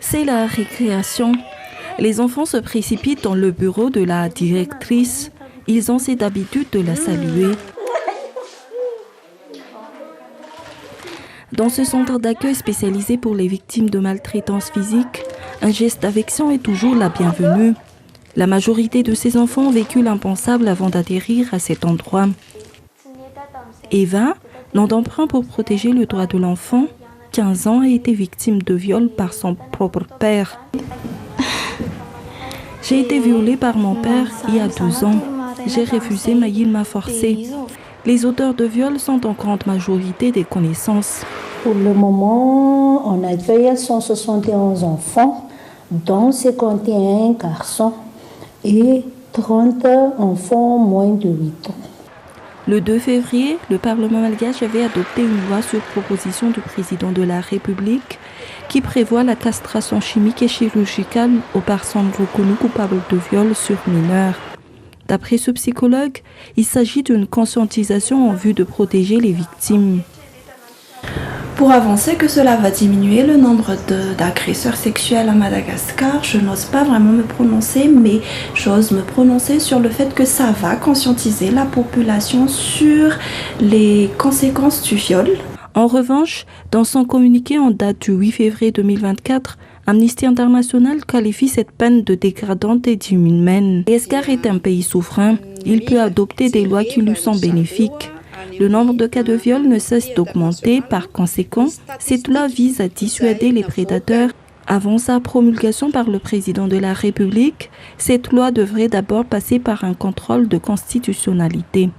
C'est la récréation. Les enfants se précipitent dans le bureau de la directrice. Ils ont cette habitude de la saluer. Dans ce centre d'accueil spécialisé pour les victimes de maltraitance physique, un geste d'affection est toujours la bienvenue. La majorité de ces enfants ont vécu l'impensable avant d'atterrir à cet endroit. Eva, nom d'emprunt pour protéger le droit de l'enfant, 15 ans, a été victime de viol par son propre père. J'ai été violée par mon père il y a 12 ans. J'ai refusé, mais il m'a forcée. Les auteurs de viol sont en grande majorité des connaissances. Pour le moment, on accueille 171 enfants, dont 51 garçons et 30 enfants moins de 8 ans. Le 2 février, le Parlement malgache avait adopté une loi sur proposition du président de la République qui prévoit la castration chimique et chirurgicale aux personnes reconnues coupables de viol sur mineurs. D'après ce psychologue, il s'agit d'une conscientisation en vue de protéger les victimes. Pour avancer que cela va diminuer le nombre d'agresseurs sexuels à Madagascar, je n'ose pas vraiment me prononcer, mais j'ose me prononcer sur le fait que ça va conscientiser la population sur les conséquences du viol. En revanche, dans son communiqué en date du 8 février 2024, Amnesty International qualifie cette peine de dégradante et d'inhumaine. Madagascar est un pays souverain. Il peut adopter des lois qui lui sont bénéfiques. Le nombre de cas de viol ne cesse d'augmenter. Par conséquent, cette loi vise à dissuader les prédateurs. Avant sa promulgation par le président de la République, cette loi devrait d'abord passer par un contrôle de constitutionnalité.